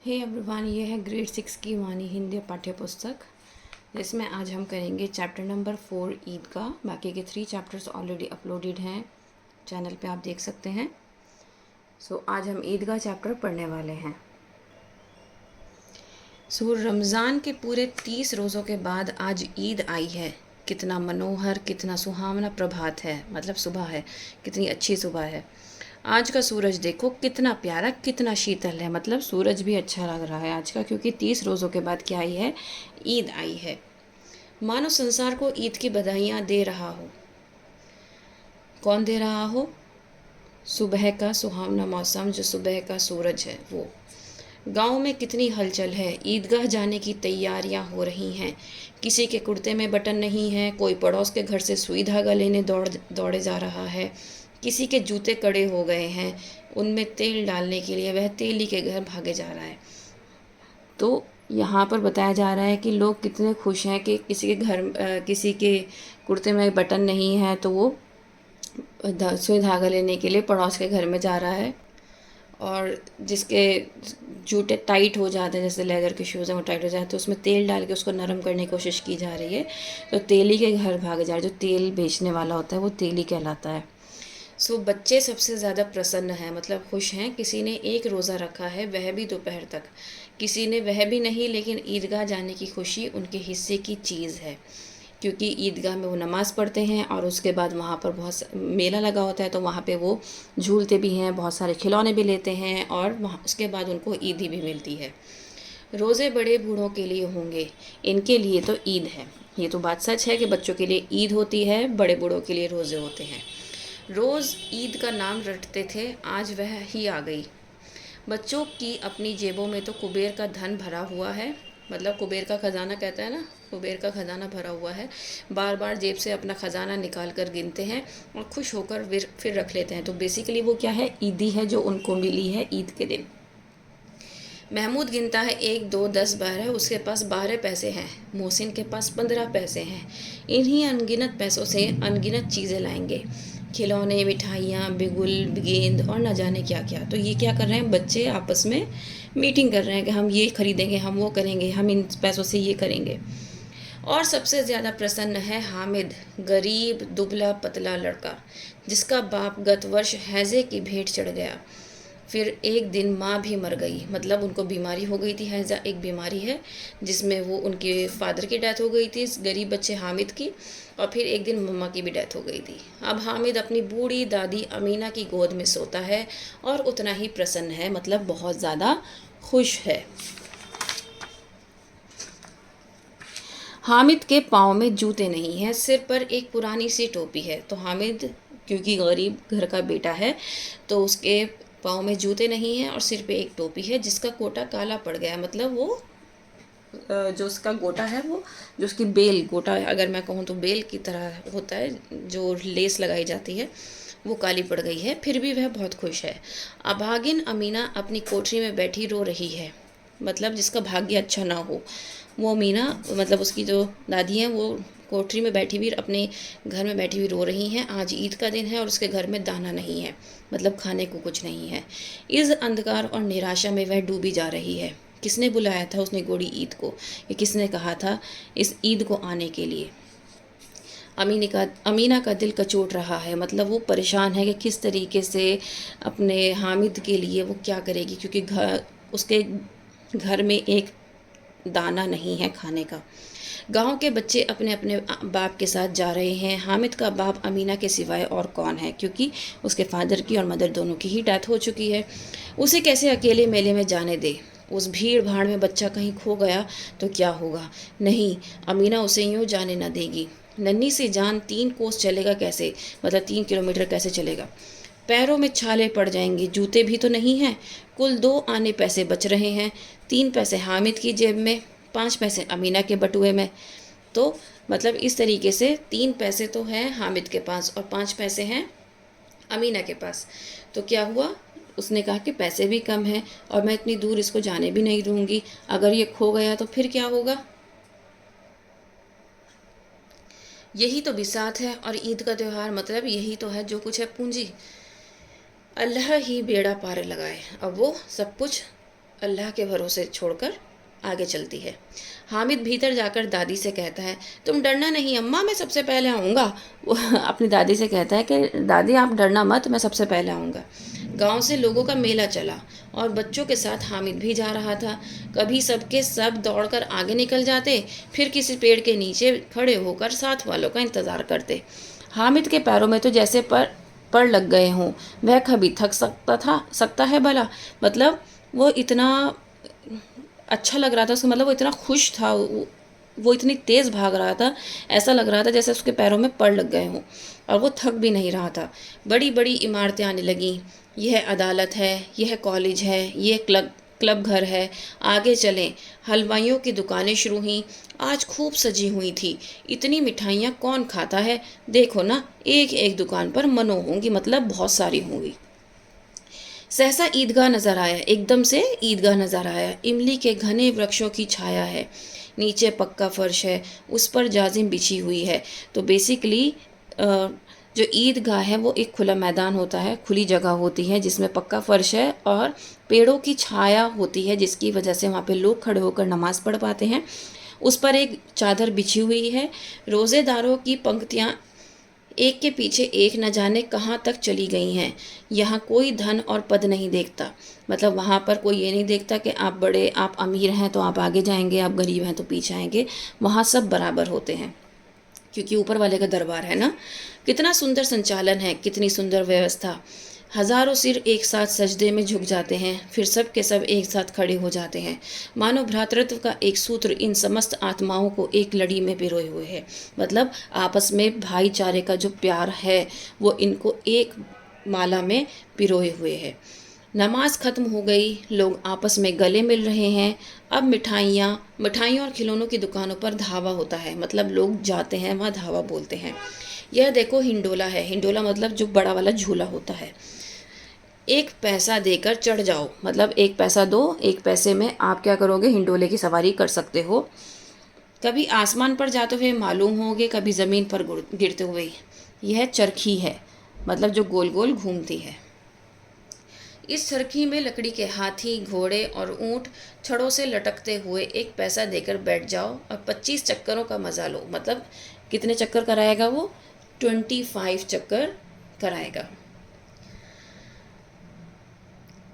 Hey everyone, ये है grade 6 की वाणी हिंदी पाठ्य पुस्तक, जिसमें आज हम करेंगे चैप्टर नंबर 4 ईद का। बाकी के 3 चैप्टर्स ऑलरेडी अपलोडेड हैं चैनल पे, आप देख सकते हैं। आज हम ईद का चैप्टर पढ़ने वाले हैं। रमज़ान के पूरे 30 रोज़ों के बाद आज ईद आई है। कितना मनोहर, कितना सुहावना प्रभात है, मतलब सुबह है, कितनी अच्छी सुबह है। आज का सूरज देखो कितना प्यारा, कितना शीतल है, मतलब सूरज भी अच्छा लग रहा है आज का, क्योंकि 30 रोज़ों के बाद क्या आई है, ईद आई है। मानो संसार को ईद की बधाइयाँ दे रहा हो। कौन दे रहा हो? सुबह का सुहावना मौसम, जो सुबह का सूरज है वो। गांव में कितनी हलचल है, ईदगाह जाने की तैयारियां हो रही हैं। किसी के कुर्ते में बटन नहीं है, कोई पड़ोस के घर से सुई धागा लेने दौड़े जा रहा है। किसी के जूते कड़े हो गए हैं, उनमें तेल डालने के लिए वह तेली के घर भागे जा रहा है। तो यहाँ पर बताया जा रहा है कि लोग कितने खुश हैं कि किसी के कुर्ते में बटन नहीं है, तो वो सुई धागा लेने के लिए पड़ोस के घर में जा रहा है। और जिसके जूते टाइट हो जाते हैं, जैसे लेदर के शूज़ हैं वो टाइट हो जाते हैं, तो उसमें तेल डाल के उसको नरम करने की कोशिश की जा रही है। तो तेली के घर भागे जा रहे हैं। जो तेल बेचने वाला होता है वो तेली कहलाता है। बच्चे सबसे ज़्यादा प्रसन्न हैं, मतलब खुश हैं। किसी ने एक रोज़ा रखा है, वह भी दोपहर तक। किसी ने वह भी नहीं, लेकिन ईदगाह जाने की खुशी उनके हिस्से की चीज़ है, क्योंकि ईदगाह में वो नमाज़ पढ़ते हैं और उसके बाद वहाँ पर बहुत मेला लगा होता है, तो वहाँ पे वो झूलते भी हैं, बहुत सारे खिलौने भी लेते हैं, और वहाँ उसके बाद उनको ईदी भी मिलती है। रोज़े बड़े बूढ़ों के लिए होंगे, इनके लिए तो ईद है। ये तो बात सच है कि बच्चों के लिए ईद होती है, बड़े बूढ़ों के लिए रोज़े होते हैं। रोज़ ईद का नाम रटते थे, आज वह ही आ गई। बच्चों की अपनी जेबों में तो कुबेर का धन भरा हुआ है, मतलब कुबेर का खजाना कहता है ना, कुबेर का खजाना भरा हुआ है। बार बार जेब से अपना खजाना निकाल कर गिनते हैं और खुश होकर फिर रख लेते हैं। तो बेसिकली वो क्या है, ईदी है जो उनको मिली है ईद के दिन। महमूद गिनता है 1 2 10 12, उसके पास 12 पैसे हैं। मोहसिन के पास 15 पैसे हैं। इन्हीं अनगिनत पैसों से अनगिनत चीज़ें लाएंगे, खिलौने, मिठाइयाँ, बिगुल, गेंद और न जाने क्या क्या। तो ये क्या कर रहे हैं, बच्चे आपस में मीटिंग कर रहे हैं कि हम ये खरीदेंगे, हम वो करेंगे, हम इन पैसों से ये करेंगे। और सबसे ज़्यादा प्रसन्न है हामिद, गरीब दुबला पतला लड़का, जिसका बाप गत वर्ष हैज़े की भेंट चढ़ गया। फिर एक दिन माँ भी मर गई, मतलब उनको बीमारी हो गई थी। हैज़ा एक बीमारी है जिसमें वो उनके फादर की डेथ हो गई थी, इस गरीब बच्चे हामिद की, और फिर एक दिन मम्मा की भी डेथ हो गई थी। अब हामिद अपनी बूढ़ी दादी अमीना की गोद में सोता है और उतना ही प्रसन्न है, मतलब बहुत ज़्यादा खुश है। हामिद के पाँव में जूते नहीं हैं, सिर पर एक पुरानी सी टोपी है। तो हामिद क्योंकि गरीब घर का बेटा है, तो उसके पाँव में जूते नहीं हैं और सिर पे एक टोपी है जिसका गोटा काला पड़ गया है। मतलब वो जो उसका गोटा है, वो जो उसकी बेल, गोटा अगर मैं कहूँ तो बेल की तरह होता है, जो लेस लगाई जाती है, वो काली पड़ गई है। फिर भी वह बहुत खुश है। अभागिन अमीना अपनी कोठरी में बैठी रो रही है, मतलब जिसका भाग्य अच्छा ना हो, वो अमीना, मतलब उसकी जो दादी हैं, वो कोठरी में बैठी हुई, अपने घर में बैठी हुई रो रही हैं। आज ईद का दिन है और उसके घर में दाना नहीं है, मतलब खाने को कुछ नहीं है। इस अंधकार और निराशा में वह डूबी जा रही है। किसने बुलाया था उसने गोड़ी ईद को, या किसने कहा था इस ईद को आने के लिए? अमीना का दिल कचोट रहा है, मतलब वो परेशान है कि किस तरीके से अपने हामिद के लिए वो क्या करेगी, क्योंकि उसके घर में एक दाना नहीं है खाने का। गांव के बच्चे अपने अपने बाप के साथ जा रहे हैं। हामिद का बाप अमीना के सिवाय और कौन है, क्योंकि उसके फादर की और मदर दोनों की ही डेथ हो चुकी है। उसे कैसे अकेले मेले में जाने दे? उस भीड़ भाड़ में बच्चा कहीं खो गया तो क्या होगा? नहीं, अमीना उसे यूँ जाने न देगी। नन्ही सी जान 3 कोस चलेगा कैसे, मतलब 3 किलोमीटर कैसे चलेगा? पैरों में छाले पड़ जाएंगे, जूते भी तो नहीं हैं। कुल 2 आने पैसे बच रहे हैं, 3 पैसे हामिद की जेब में, 5 पैसे अमीना के बटुए में। तो मतलब इस तरीके से 3 पैसे तो हैं हामिद के पास और 5 पैसे हैं अमीना के पास। तो क्या हुआ, उसने कहा कि पैसे भी कम हैं और मैं इतनी दूर इसको जाने भी नहीं दूंगी, अगर ये खो गया तो फिर क्या होगा? यही तो बिसात है, और ईद का त्यौहार मतलब यही तो है, जो कुछ है पूंजी। अल्लाह ही बेड़ा पार लगाए। अब वो सब कुछ अल्लाह के भरोसे छोड़कर आगे चलती है। हामिद भीतर जाकर दादी से कहता है, तुम डरना नहीं अम्मा, मैं सबसे पहले आऊँगा। वो अपनी दादी से कहता है कि दादी आप डरना मत, मैं सबसे पहले आऊँगा। गांव से लोगों का मेला चला और बच्चों के साथ हामिद भी जा रहा था। कभी सबके सब दौड़कर आगे निकल जाते, फिर किसी पेड़ के नीचे खड़े होकर साथ वालों का इंतज़ार करते। हामिद के पैरों में तो जैसे पर लग गए हों। वह कभी थक सकता है भला। मतलब वो इतना अच्छा लग रहा था उसको, मतलब वो इतना खुश था, वो इतनी तेज़ भाग रहा था, ऐसा लग रहा था जैसे उसके पैरों में पड़ लग गए हों। और वो थक भी नहीं रहा था। बड़ी बड़ी इमारतें आने लगीं। यह अदालत है, यह कॉलेज है, यह क्लब घर है। आगे चलें, हलवाइयों की दुकानें शुरू हुईं। आज खूब सजी हुई थी। इतनी मिठाइयाँ कौन खाता है। देखो ना, एक एक दुकान पर मनो होंगी, मतलब बहुत सारी होंगी। सहसा ईदगाह नजर आया, एकदम से ईदगाह नजर आया। इमली के घने वृक्षों की छाया है, नीचे पक्का फर्श है, उस पर जाजिम बिछी हुई है। तो बेसिकली जो ईदगाह है वो एक खुला मैदान होता है, खुली जगह होती है जिसमें पक्का फर्श है और पेड़ों की छाया होती है, जिसकी वजह से वहाँ पे लोग खड़े होकर नमाज पढ़ पाते हैं। उस पर एक चादर बिछी हुई है। रोज़ेदारों की पंक्तियाँ एक के पीछे एक न जाने कहाँ तक चली गई हैं। यहाँ कोई धन और पद नहीं देखता। मतलब वहाँ पर कोई ये नहीं देखता कि आप अमीर हैं तो आप आगे जाएंगे, आप गरीब हैं तो पीछे आएंगे। वहाँ सब बराबर होते हैं, क्योंकि ऊपर वाले का दरबार है ना। कितना सुंदर संचालन है, कितनी सुंदर व्यवस्था। हजारों सिर एक साथ सजदे में झुक जाते हैं, फिर सब के सब एक साथ खड़े हो जाते हैं। मानो भ्रातृत्व का एक सूत्र इन समस्त आत्माओं को एक लड़ी में पिरोए हुए है। मतलब आपस में भाईचारे का जो प्यार है वो इनको एक माला में पिरोए हुए है। नमाज खत्म हो गई, लोग आपस में गले मिल रहे हैं। अब मिठाइयों और खिलौनों की दुकानों पर धावा होता है। मतलब लोग जाते हैं वहाँ, धावा बोलते हैं। यह देखो हिंडोला है। हिंडोला मतलब जो बड़ा वाला झूला होता है। एक पैसा देकर चढ़ जाओ, मतलब एक पैसा दो, एक पैसे में आप क्या करोगे, हिंडोले की सवारी कर सकते हो। कभी आसमान पर जाते हुए मालूम होगे, कभी ज़मीन पर गिरते हुए। यह चरखी है, मतलब जो गोल गोल घूमती है। इस चरखी में लकड़ी के हाथी, घोड़े और ऊंट छड़ों से लटकते हुए एक पैसा देकर बैठ जाओ और 25 चक्करों का मज़ा लो। मतलब कितने चक्कर कराएगा वो, 25 चक्कर कराएगा।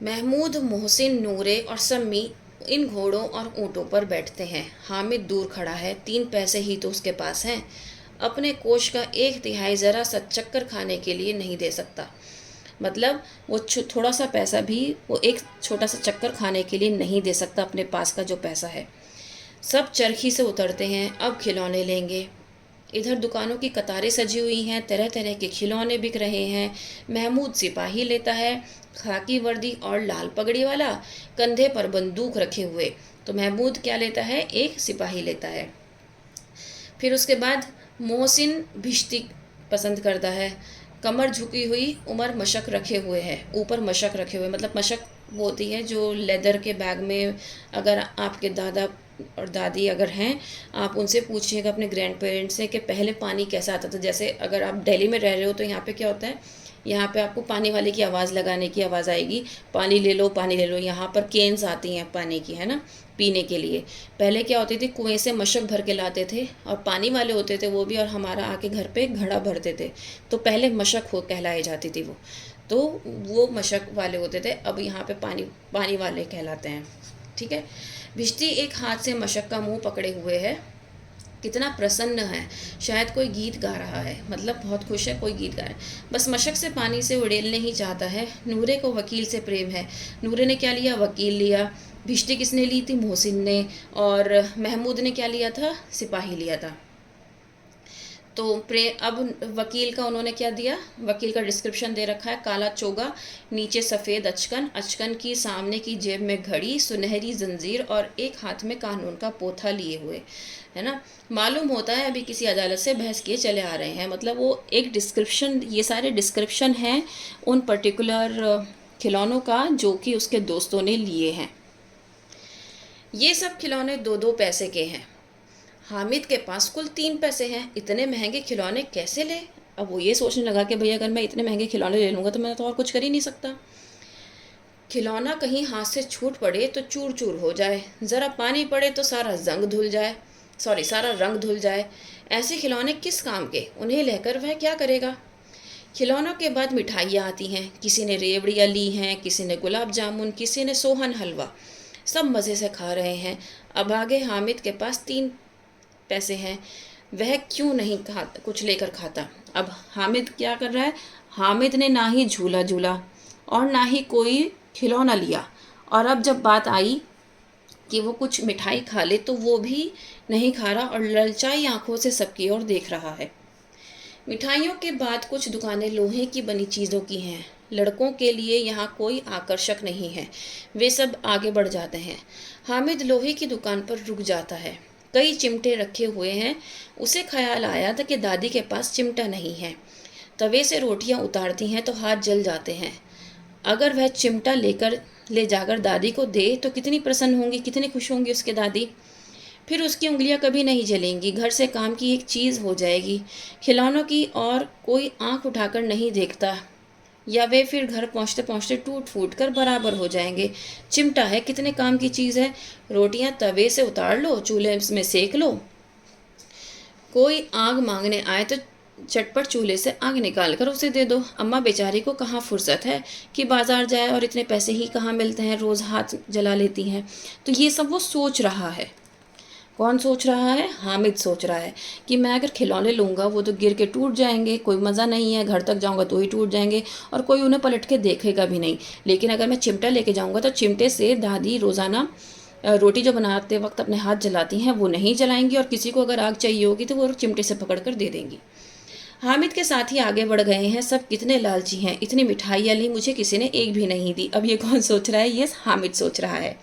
महमूद, मोहसिन, नूरे और सम्मी इन घोड़ों और ऊँटों पर बैठते हैं। हामिद दूर खड़ा है, 3 पैसे ही तो उसके पास हैं। अपने कोष का 1/3 ज़रा सा चक्कर खाने के लिए नहीं दे सकता। मतलब वो थोड़ा सा पैसा भी वो एक छोटा सा चक्कर खाने के लिए नहीं दे सकता अपने पास का जो पैसा है। सब चरखी से उतरते हैं, अब खिलौने लेंगे। इधर दुकानों की कतारें सजी हुई हैं, तरह तरह के खिलौने बिक रहे हैं। महमूद सिपाही लेता है, खाकी वर्दी और लाल पगड़ी वाला, कंधे पर बंदूक रखे हुए। तो महमूद क्या लेता है, एक सिपाही लेता है। फिर उसके बाद मोहसिन भिश्ती पसंद करता है। कमर झुकी हुई, उमर मशक रखे हुए है, ऊपर मशक रखे हुए, मतलब मशक वो होती है जो लेदर के बैग में। अगर आपके दादा और दादी अगर हैं, आप उनसे पूछिएगा अपने ग्रैंड पेरेंट्स से कि पहले पानी कैसा आता था। जैसे अगर आप दिल्ली में रह रहे हो तो यहाँ पे क्या होता है, यहाँ पे आपको पानी वाले की आवाज़ लगाने की आवाज़ आएगी, पानी ले लो पानी ले लो। यहाँ पर केन्स आती हैं पानी की, है ना, पीने के लिए। पहले क्या होती थी, कुएं से मशक भर के लाते थे और पानी वाले होते थे वो भी, और हमारा आके घर पे घड़ा भरते थे। तो पहले मशक हो कहलाई जाती थी वो, तो वो मशक वाले होते थे। अब यहाँ पे पानी वाले कहलाते हैं। ठीक है। भिश्ती एक हाथ से मशक का मुंह पकड़े हुए है, कितना प्रसन्न है, शायद कोई गीत गा रहा है। मतलब बहुत खुश है, कोई गीत गा रहा है। बस मशक से पानी से उड़ेलने ही चाहता है। नूरे को वकील से प्रेम है। नूरे ने क्या लिया, वकील लिया। भिश्ती किसने ली थी, मोहसिन ने। और महमूद ने क्या लिया था, सिपाही लिया था। तो अब वकील का उन्होंने क्या दिया, वकील का डिस्क्रिप्शन दे रखा है, काला चोगा, नीचे सफ़ेद अचकन, अचकन की सामने की जेब में घड़ी, सुनहरी जंजीर और एक हाथ में कानून का पोथा लिए हुए, है ना। मालूम होता है अभी किसी अदालत से बहस किए चले आ रहे हैं। मतलब वो एक डिस्क्रिप्शन, ये सारे डिस्क्रिप्शन हैं उन पर्टिकुलर खिलौनों का जो कि उसके दोस्तों ने लिए हैं। ये सब खिलौने 2-2 पैसे के हैं। हामिद के पास कुल 3 पैसे हैं, इतने महंगे खिलौने कैसे ले। अब वो ये सोचने लगा कि भैया अगर मैं इतने महंगे खिलौने ले लूँगा तो मैं तो और कुछ कर ही नहीं सकता। खिलौना कहीं हाथ से छूट पड़े तो चूर चूर हो जाए, ज़रा पानी पड़े तो सारा जंग धुल जाए, सॉरी सारा रंग धुल जाए। ऐसे खिलौने किस काम के, उन्हें लेकर वह क्या करेगा। खिलौनों के बाद मिठाइयाँ आती हैं, किसी ने रेवड़ियाँ ली हैं, किसी ने गुलाब जामुन, किसी ने सोहन हलवा। सब मज़े से खा रहे हैं। अब आगे हामिद के पास 3 पैसे हैं, वह क्यों नहीं खा कुछ लेकर खाता। अब हामिद क्या कर रहा है, हामिद ने ना ही झूला झूला और ना ही कोई खिलौना लिया। और अब जब बात आई कि वो कुछ मिठाई खा ले तो वो भी नहीं खा रहा और ललचाई आंखों से सबकी ओर देख रहा है। मिठाइयों के बाद कुछ दुकानें लोहे की बनी चीज़ों की हैं। लड़कों के लिए यहाँ कोई आकर्षक नहीं है, वे सब आगे बढ़ जाते हैं। हामिद लोहे की दुकान पर रुक जाता है। कई चिमटे रखे हुए हैं। उसे ख्याल आया था कि दादी के पास चिमटा नहीं है। तवे से रोटियां उतारती हैं तो हाथ जल जाते हैं। अगर वह चिमटा ले जाकर दादी को दे तो कितनी प्रसन्न होंगी, कितनी खुश होंगी उसके दादी। फिर उसकी उंगलियां कभी नहीं जलेंगी, घर से काम की एक चीज़ हो जाएगी। खिलौनों की और कोई आंख उठाकर नहीं देखता, या वे फिर घर पहुंचते पहुंचते टूट फूट कर बराबर हो जाएंगे। चिमटा है, कितने काम की चीज़ है। रोटियां तवे से उतार लो, चूल्हे में सेक लो। कोई आग मांगने आए तो चटपट चूल्हे से आग निकाल कर उसे दे दो। अम्मा बेचारी को कहाँ फुर्सत है कि बाजार जाए, और इतने पैसे ही कहाँ मिलते हैं, रोज़ हाथ जला लेती हैं। तो ये सब वो सोच रहा है। कौन सोच रहा है, हामिद सोच रहा है कि मैं अगर खिलौने लूँगा वो तो गिर के टूट जाएंगे, कोई मज़ा नहीं है, घर तक जाऊँगा तो ही टूट जाएंगे और कोई उन्हें पलट के देखेगा भी नहीं। लेकिन अगर मैं चिमटा लेके जाऊँगा तो चिमटे से दादी रोज़ाना रोटी जो बनाते वक्त अपने हाथ जलाती हैं वो नहीं जलाएंगी, और किसी को अगर आग चाहिए होगी तो वो चिमटे से पकड़ कर दे देंगी। हामिद के साथ ही आगे बढ़ गए हैं। सब कितने लालची हैं, इतनी मिठाइयाँ ली, मुझे किसी ने एक भी नहीं दी। अब ये कौन सोच रहा है, ये हामिद सोच रहा है।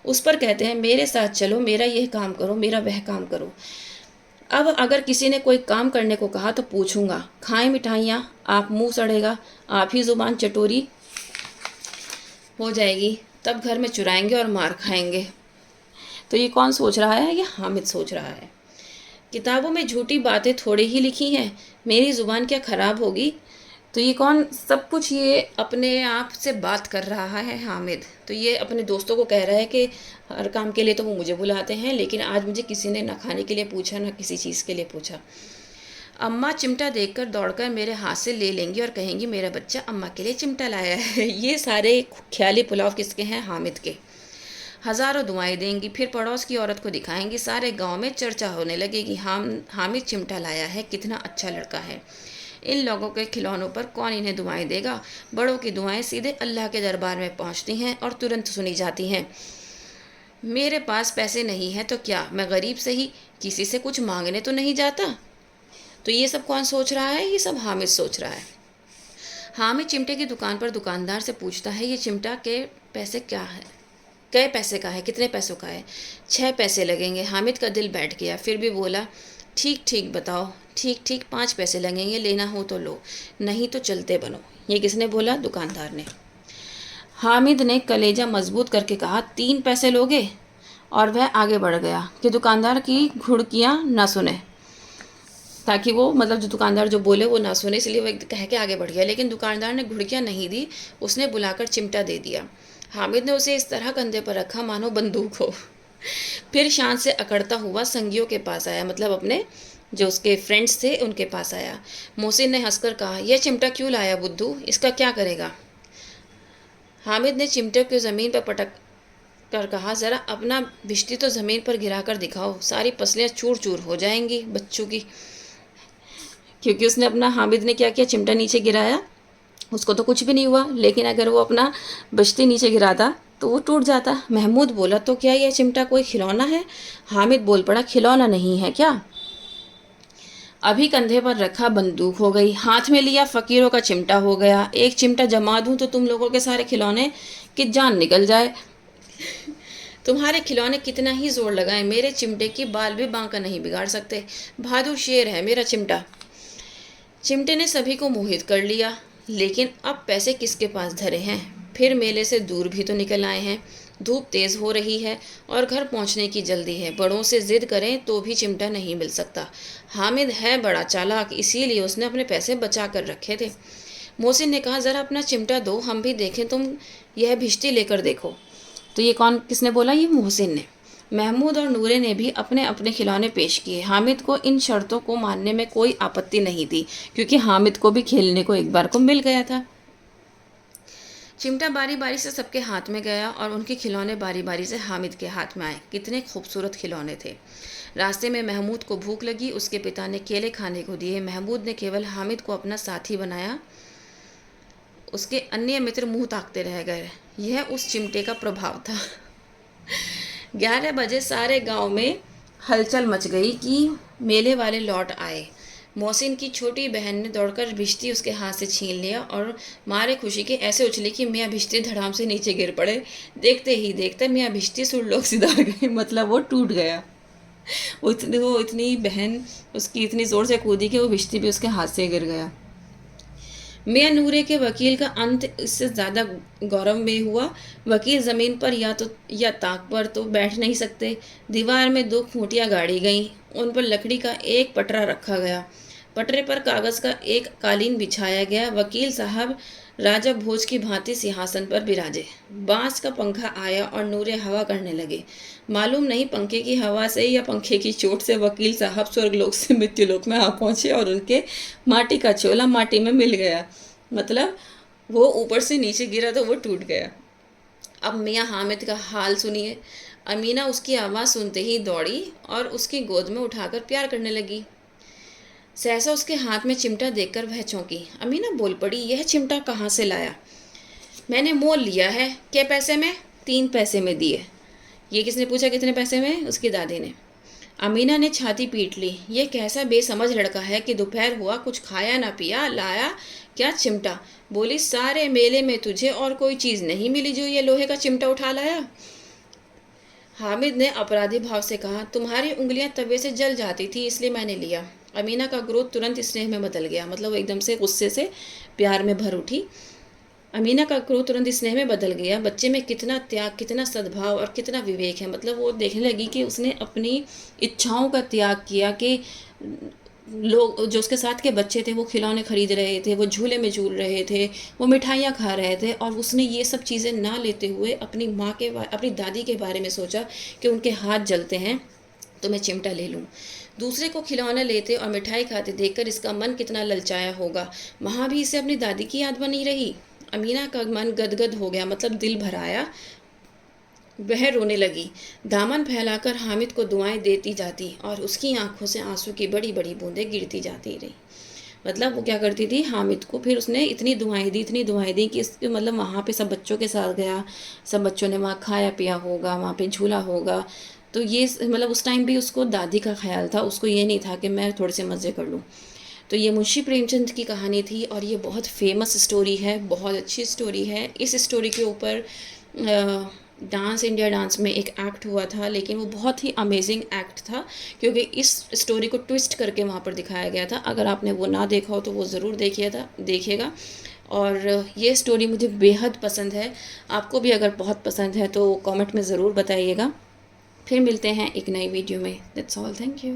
उस पर कहते हैं मेरे साथ चलो, मेरा यह काम करो, मेरा वह काम करो। अब अगर किसी ने कोई काम करने को कहा तो पूछूंगा, खाएं मिठाइयाँ, आप मुंह सड़ेगा, आप ही जुबान चटोरी हो जाएगी, तब घर में चुराएंगे और मार खाएंगे। तो ये कौन सोच रहा है, ये हामिद सोच रहा है। किताबों में झूठी बातें थोड़ी ही लिखी हैं, मेरी ज़ुबान क्या ख़राब होगी। तो ये कौन, सब कुछ ये अपने आप से बात कर रहा है हामिद। तो ये अपने दोस्तों को कह रहा है कि हर काम के लिए तो वो मुझे बुलाते हैं, लेकिन आज मुझे किसी ने ना खाने के लिए पूछा, ना किसी चीज़ के लिए पूछा। अम्मा चिमटा देखकर दौड़कर मेरे हाथ से ले लेंगी और कहेंगी मेरा बच्चा अम्मा के लिए चिमटा लाया है। ये सारे ख्याली पुलाव किसके हैं, हामिद के। हज़ारों दुआएं देंगी, फिर पड़ोस की औरत को दिखाएंगी, सारे गांव में चर्चा होने लगेगी, हामिद चिमटा लाया है, कितना अच्छा लड़का है। इन लोगों के खिलौनों पर कौन इन्हें दुआएं देगा। बड़ों की दुआएं सीधे अल्लाह के दरबार में पहुंचती हैं और तुरंत सुनी जाती हैं। मेरे पास पैसे नहीं है तो क्या, मैं गरीब से ही किसी से कुछ मांगने तो नहीं जाता। तो ये सब कौन सोच रहा है, ये सब हामिद सोच रहा है। हामिद चिमटे की दुकान पर दुकानदार से पूछता है, ये चिमटा के पैसे क्या है, कै पैसे का है, कितने पैसों का है। 6 पैसे लगेंगे। हामिद का दिल बैठ गया, फिर भी बोला ठीक ठीक बताओ, ठीक ठीक 5 पैसे लगेंगे, लेना हो तो लो, नहीं तो चलते बनो। ये किसने बोला, दुकानदार ने। हामिद ने कलेजा मजबूत करके कहा 3 पैसे लोगे, और वह आगे बढ़ गया कि दुकानदार की घुड़कियाँ ना सुने, ताकि वो मतलब जो दुकानदार जो बोले वो ना सुने, इसलिए वो कह के आगे बढ़ गया। लेकिन दुकानदार ने घुड़कियाँ नहीं दी, उसने बुलाकर चिमटा दे दिया। हामिद ने उसे इस तरह कंधे पर रखा मानो बंदूक हो। फिर शान से अकड़ता हुआ संगियों के पास आया, मतलब अपने जो उसके फ्रेंड्स थे उनके पास आया। मोहसिन ने हंसकर कहा, यह चिमटा क्यों लाया बुद्धू, इसका क्या करेगा। हामिद ने चिमटे को ज़मीन पर पटक कर कहा, ज़रा अपना भिश्ती तो ज़मीन पर गिरा कर दिखाओ, सारी पसलियाँ चूर चूर हो जाएंगी बच्चों की। क्योंकि उसने अपना, हामिद ने क्या किया, चिमटा नीचे गिराया, उसको तो कुछ भी नहीं हुआ, लेकिन अगर वो अपना बश्ती नीचे गिराता तो वो टूट जाता। महमूद बोला, तो क्या यह चिमटा कोई खिलौना है। हामिद बोल पड़ा, खिलौना नहीं है क्या, अभी कंधे पर रखा बंदूक हो गई, हाथ में लिया फ़कीरों का चिमटा हो गया। एक चिमटा जमा दूँ तो तुम लोगों के सारे खिलौने की जान निकल जाए। तुम्हारे खिलौने कितना ही जोर लगाएं, मेरे चिमटे की बाल भी बांका नहीं बिगाड़ सकते। बहादुर शेर है मेरा चिमटा। चिमटे ने सभी को मोहित कर लिया, लेकिन अब पैसे किसके पास धरे हैं। फिर मेले से दूर भी तो निकल आए हैं, धूप तेज़ हो रही है और घर पहुंचने की जल्दी है। बड़ों से ज़िद करें तो भी चिमटा नहीं मिल सकता। हामिद है बड़ा चालाक, इसीलिए उसने अपने पैसे बचा कर रखे थे। मोहसिन ने कहा, ज़रा अपना चिमटा दो, हम भी देखें, तुम यह भिश्ती लेकर देखो। तो ये कौन, किसने बोला? ये मोहसिन ने। महमूद और नूरे ने भी अपने अपने खिलौने पेश किए। हामिद को इन शर्तों को मानने में कोई आपत्ति नहीं थी, क्योंकि हामिद को भी खेलने को एक बार को मिल गया था। चिमटा बारी बारी से सबके हाथ में गया और उनके खिलौने बारी बारी से हामिद के हाथ में आए। कितने खूबसूरत खिलौने थे। रास्ते में महमूद को भूख लगी, उसके पिता ने केले खाने को दिए। महमूद ने केवल हामिद को अपना साथी बनाया, उसके अन्य मित्र मुंह ताकते रह गए। यह उस चिमटे का प्रभाव था। 11 बजे सारे गांव में हलचल मच गई कि मेले वाले लौट आए। मोहसिन की छोटी बहन ने दौड़कर भिश्ती उसके हाथ से छीन लिया और मारे खुशी के ऐसे उछली कि मियाँ भिश्ती धड़ाम से नीचे गिर पड़े। देखते ही देखते मियाँ भिश्ती सुरलोक सिधार गए, मतलब वो टूट गया। वो इतनी बहन उसकी इतनी ज़ोर से कूदी कि वो भिश्ती भी उसके हाथ से गिर गया। मियाँ नूरे के वकील का अंत इससे ज़्यादा गौरव में हुआ। वकील ज़मीन पर या ताक पर तो बैठ नहीं सकते। दीवार में 2 खूंटियाँ गाड़ी गईं, उन पर लकड़ी का एक पटरा रखा गया। पटरे पर कागज़ का एक कालीन बिछाया गया। वकील साहब राजा भोज की भांति सिंहासन पर बिराजे। बांस का पंखा आया और नूरे हवा करने लगे। मालूम नहीं पंखे की हवा से या पंखे की चोट से वकील साहब स्वर्गलोक से मृत्युलोक में आ पहुंचे और उनके माटी का चोला माटी में मिल गया। मतलब वो ऊपर से नीचे गिरा तो वो टूट गया। अब मियाँ हामिद का हाल सुनिए। अमीना उसकी आवाज़ सुनते ही दौड़ी और उसकी गोद में उठाकर प्यार करने लगी। सहसा उसके हाथ में चिमटा देखकर वह चौंकी। अमीना बोल पड़ी, यह चिमटा कहाँ से लाया? मैंने मोल लिया है। क्या पैसे में? 3 पैसे में दिए। ये किसने पूछा कितने पैसे में? उसकी दादी ने। अमीना ने छाती पीट ली। ये कैसा बेसमझ लड़का है कि दोपहर हुआ, कुछ खाया ना पिया, लाया क्या चिमटा। बोली, सारे मेले में तुझे और कोई चीज़ नहीं मिली जो ये लोहे का चिमटा उठा लाया? हामिद ने अपराधी भाव से कहा, तुम्हारी उंगलियां तवे से जल जाती थी इसलिए मैंने लिया। अमीना का क्रोध तुरंत स्नेह में बदल गया, मतलब वो एकदम से गुस्से से प्यार में भर उठी। अमीना का क्रोध तुरंत स्नेह में बदल गया। बच्चे में कितना त्याग, कितना सद्भाव और कितना विवेक है। मतलब वो देखने लगी कि उसने अपनी इच्छाओं का त्याग किया कि लोग जो उसके साथ के बच्चे थे वो खिलौने खरीद रहे थे, वो झूले में झूल रहे थे, वो मिठाइयाँ खा रहे थे, और उसने ये सब चीज़ें ना लेते हुए अपनी दादी के बारे में सोचा कि उनके हाथ जलते हैं तो मैं चिमटा ले लूँ। दूसरे को खिलौने लेते और मिठाई खाते देखकर इसका मन कितना ललचाया होगा। वहाँ भी इसे अपनी दादी की याद बनी रही। अमीना का मन गदगद हो गया, मतलब दिल भर आया। वह रोने लगी, दामन फैलाकर हामिद को दुआएं देती जाती और उसकी आंखों से आंसू की बड़ी बड़ी बूंदें गिरती जाती रही। मतलब वो क्या करती थी, हामिद को फिर उसने इतनी दुआएं दी कि मतलब वहाँ पे सब बच्चों के साथ गया, सब बच्चों ने वहाँ खाया पिया होगा, वहाँ पे झूला होगा। तो ये मतलब उस टाइम भी उसको दादी का ख्याल था, उसको ये नहीं था कि मैं थोड़े से मज़े कर लूँ। तो ये मुंशी प्रेमचंद की कहानी थी और ये बहुत फेमस स्टोरी है, बहुत अच्छी स्टोरी है। इस स्टोरी के ऊपर डांस इंडिया डांस में एक एक्ट हुआ था, लेकिन वो बहुत ही अमेजिंग एक्ट था क्योंकि इस स्टोरी को ट्विस्ट करके वहाँ पर दिखाया गया था। अगर आपने वो ना देखा हो तो वो ज़रूर देखिएगा। और ये स्टोरी मुझे बेहद पसंद है। आपको भी अगर बहुत पसंद है तो कमेंट में ज़रूर बताइएगा। फिर मिलते हैं एक नई वीडियो में। That's all, thank you.